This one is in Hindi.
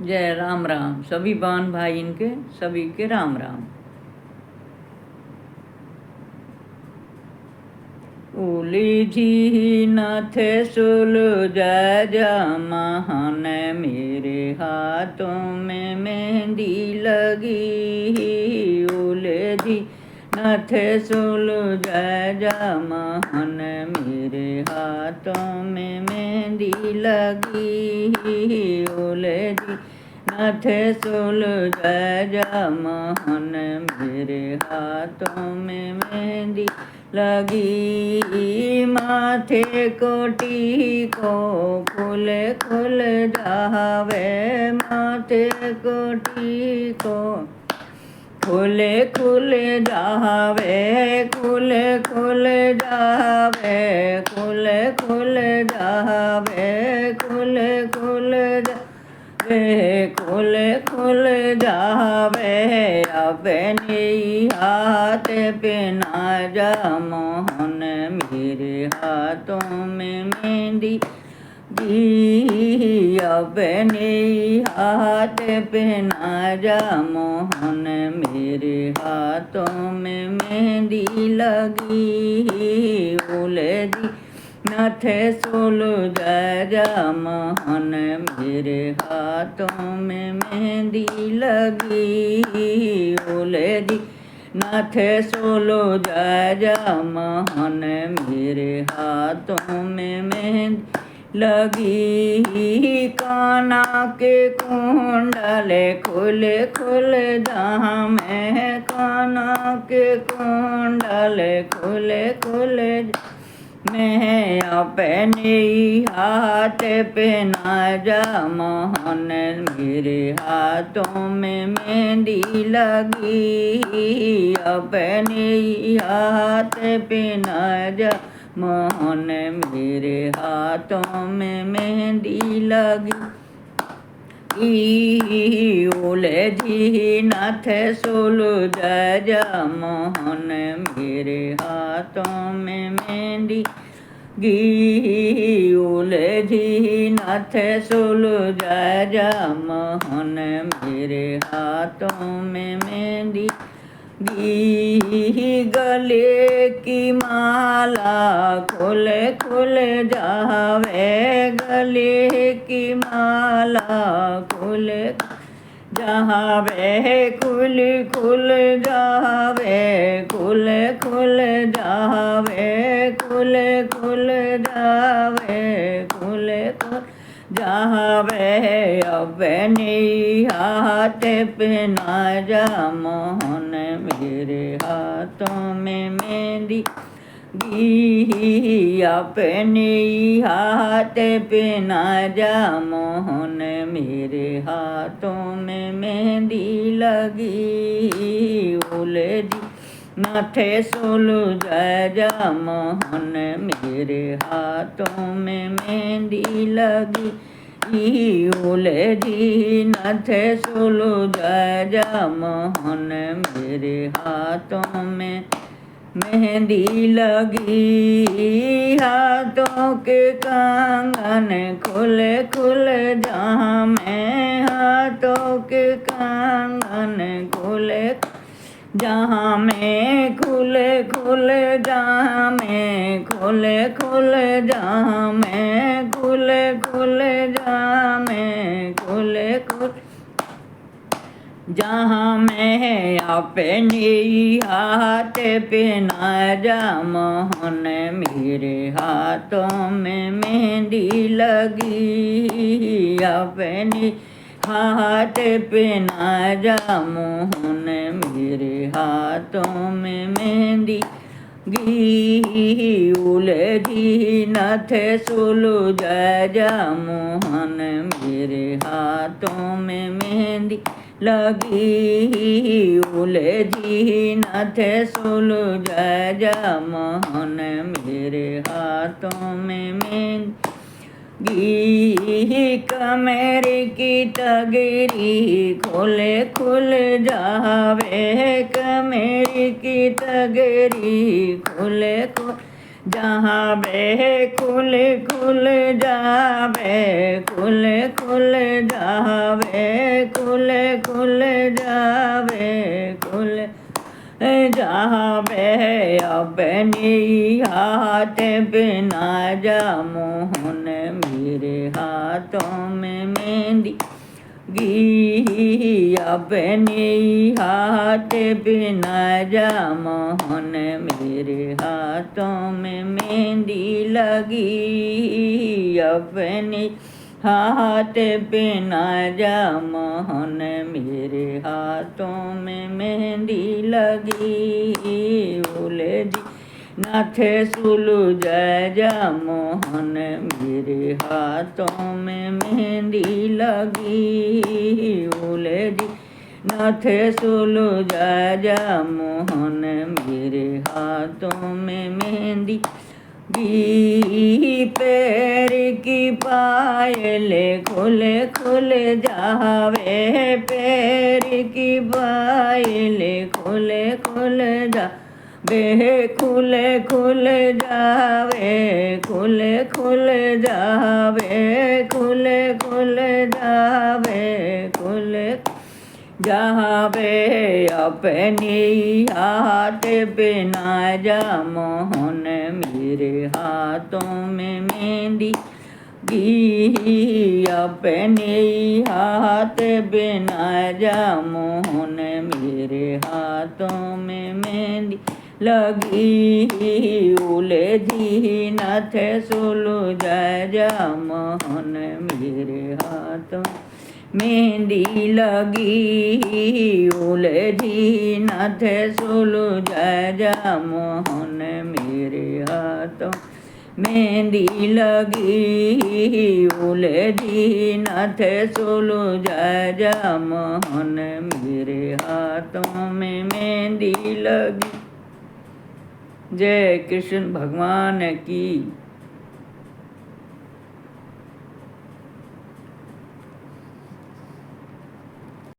जय राम राम। सभी बहन भाई इनके सभी के राम राम। उलझी नाथ सुलझ महान मेरे हाथों में मेहंदी लगी। उलझी नाथ सुलझ महान मेरे हाथों में मेहंदी लगी। उलझी नाथ सुलझ महान मेरे हाथों में मेहंदी लगी। माथे कोटी को खुल खुल जावे, माथे कोटी को खुल खुल जावे, खुल खुल जावे, खुल खुल जावे, खुल खुल जावे, खुल खुल जावे। अपने हाथ पे ना जा मोहन मेरे हाथों में मेहंदी दी। अपने हाथ पे ना जा मोहन मेरे हाथों में मेहंदी लगी। उलझी नाथ सुलझ मोहन मेरे हाथों में मेहंदी लगी। उलझी नाथ सुलझ मोहन मेरे हाथों में मेहंदी लगी। काना के कुंडल खुल खुल जहाँ मैं, काना के कुंडल खुल खुल मैं अपने हाथ पे ना जा मोहन मेरे हाथों में मेहंदी लगी। अपने हाथ पे ना जा मोहन मेरे हाथों में मेहंदी लगी। उलझी नाथ सुलझ मोहन मेरे हाथों में मेहंदी गी। उलझी नाथ सुलझ मोहन मेरे हाथों में मेहंदी गी। गले की माला खुल खुल जावे, गले की माला खुल जावे, खुल खुल जावे, खुल खुल जावे, खुल खुल जावे, खुल खुल जावे। अपने हाथ पे ना जा मोहन मेरे हाथों में मेहंदी गी। अपने हाथ पे ना जा मोहन मेरे हाथों में मेहंदी लगी। उलझी नाथ सुलझ मोहन मेरे हाथों में मेहंदी लगी। उलझी नाथ सुलझ मोहन मेरे हाथों में मेहंदी लगी। हाथों के कंगन खुल खुल जहाँ मैं, हाथों के कंगन खुल जहाँ मैं, खुल खुल जहाँ मैं, खुल खुल जहाँ मैं, खुल खुल जहाँ मैं, खुल खुल जहाँ मैं अपने हाथ पे ना जा मोहन मेरे हाथों में मेहंदी लगी। अपने हाथ पे ना जा मोहन मेरे हाथों में मेहंदी गी। उलझी नाथ सुलझ मोहन मेरे हाथों में मेहंदी लगी। उलझी नाथ सुलझ मोहन मेरे हाथों में मेहंदी गी। कमर की तगरी खुल खुल जावे, कमर की तगरी खुल खुल जहाँ बे खुल खुल जावे, खुल खुल जावे, खुल खुल जावे, खुल जावे। अपनी हाथ बिना जा मोहन मेरे हाथों में मेहंदी गी। अपने हाथ बिना जा मोहन मेरे हाथों में मेहंदी लगी। अपने हाथ बिना जा मोहन मेरे हाथों में मेहंदी लगी। उलझी नाथ सुलझ जा मोहन मेरे हाथों में मेहंदी लगी। उलझी नाथ सुलझ जा मोहन मेरे हाथों में मेहंदी गी। पैर की पायल खुल खुल जावे, पैर की पायल खुल खुल जा बे, खुल खुल जावे, खुल खुल जावे, खुल खुल जावे, खुल जावे। अपनी हाथ बिना जा मोहन मेरे हाथों में मेहंदी गी। अपने हाथ बिना जा मोहन मेरे हाथों में मेहंदी लगी। उलझी नाथ सुलझ जा मोहन मेरे हाथों मेहंदी लगी। उलझी नाथ सुलझ जा मोहन मेरे हाथों मेहंदी लगी। उलझी नाथ सुलझ जा मोहन मेरे हाथों में मेहंदी लगी। जय कृष्ण भगवान की।